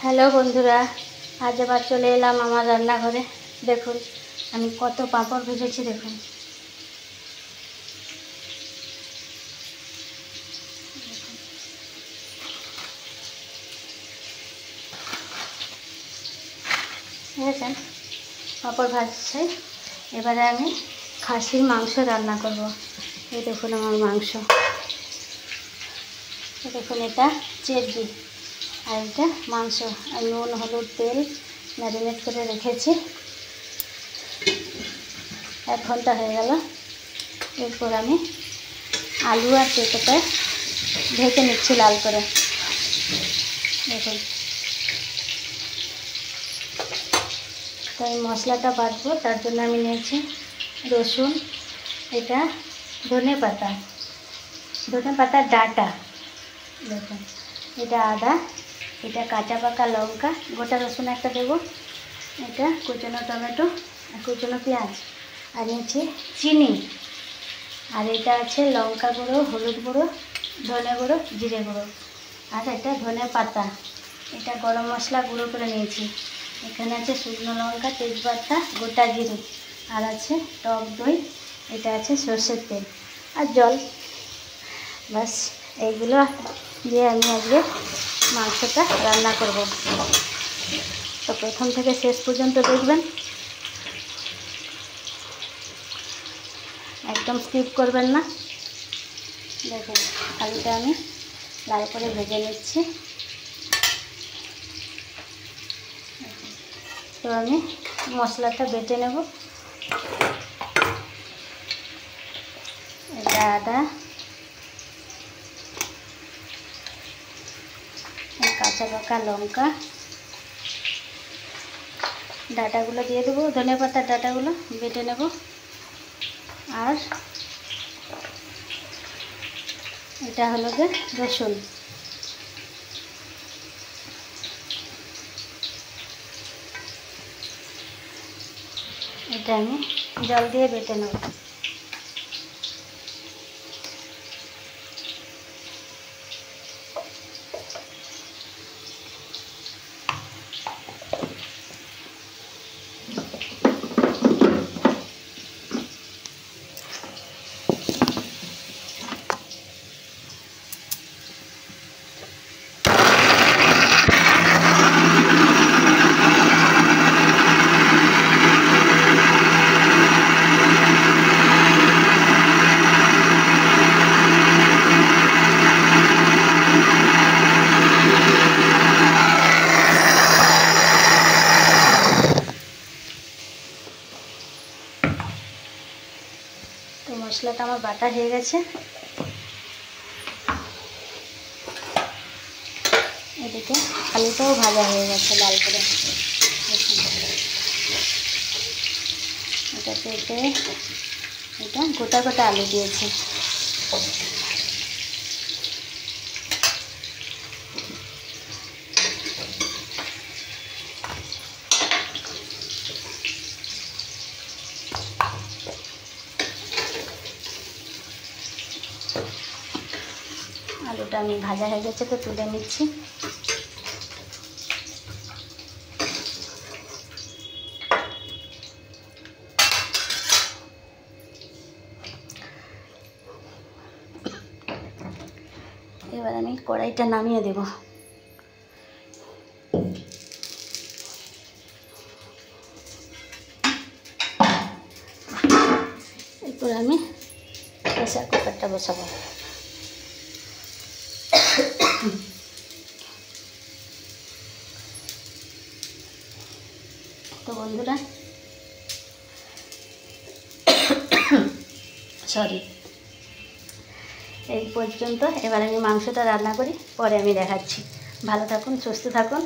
Hello বন্ধুরা, আজ আবার চলে এলাম আমার রান্নাঘরে। দেখুন আমি কত পাঁপড় ভেজেছি। দেখুন দেখেছেন, পাঁপড় ভাজছে। এবারে আমি খাসির মাংস রান্না করব। এই দেখুন আমার মাংস, দেখুন এটা চেরবি আর এটা মাংস। আর নুন হলুদ তেল ম্যারিনেট করে রেখেছি, 1 ঘন্টা হয়ে গেল। এরপর আমি আলু আর পেঁপেটা ভেজে নিচ্ছি লাল করে। দেখুন, তাই মশলাটা বাটবো, তার জন্য আমি নিয়েছি রসুন, এটা ধনে পাতার ডাঁটা, দেখুন এটা আদা, এটা কাঁচা পাকা লঙ্কা, গোটা রসুন একটা দেবো, এটা কুচনো টমেটো আর কুচনো পেঁয়াজ, আর নিয়েছি চিনি, আর এটা আছে লঙ্কা গুঁড়ো, হলুদ গুঁড়ো, ধনে গুঁড়ো, জিরে গুঁড়ো, আর এটা ধনে পাতা, এটা গরম মশলা গুঁড়ো করে নিয়েছি। এখানে আছে শুকনো লঙ্কা, তেজপাতা, গোটা জিরে, আর আছে টক দই, এটা আছে সর্ষের তেল আর জল। বাস এইগুলো দিয়ে আমি আজকে মাংসটা রান্না করব। তো প্রথম থেকে শেষ পর্যন্ত দেখবেন, একদম স্কিপ করবেন না। দেখুন আলুটা আমি লাল করে ভেজে নিচ্ছি। তো আমি মশলাটা বেটে নেব। এটা আদা, কাঁচা পাকা লঙ্কা, ডাঁটাগুলো দিয়ে দেবো, ধনে পাতার ডাঁটাগুলো বেটে নেব, আর এটা হলো যে রসুন। এটা আমি জল দিয়ে বেটে নেব। তো মশলাটা আমার বাটা হয়ে গেছে। এদিকে আলুটাও ভাজা হয়ে গেছে লাল করে। এটা পেঁপে, এটা গোটা গোটা আলু দিয়েছি। আলুটা আমি ভাজা হয়ে গেছে, তো তুলে নিচ্ছি। এবার আমি কড়াইটা নামিয়ে দেব। এরপর আমি প্রেসার কুকারটা বসাবো। তো বন্ধুরা এই পর্যন্ত। এবার আমি মাংসটা রান্না করি, পরে আমি দেখাচ্ছি। ভালো থাকুন, সুস্থ থাকুন।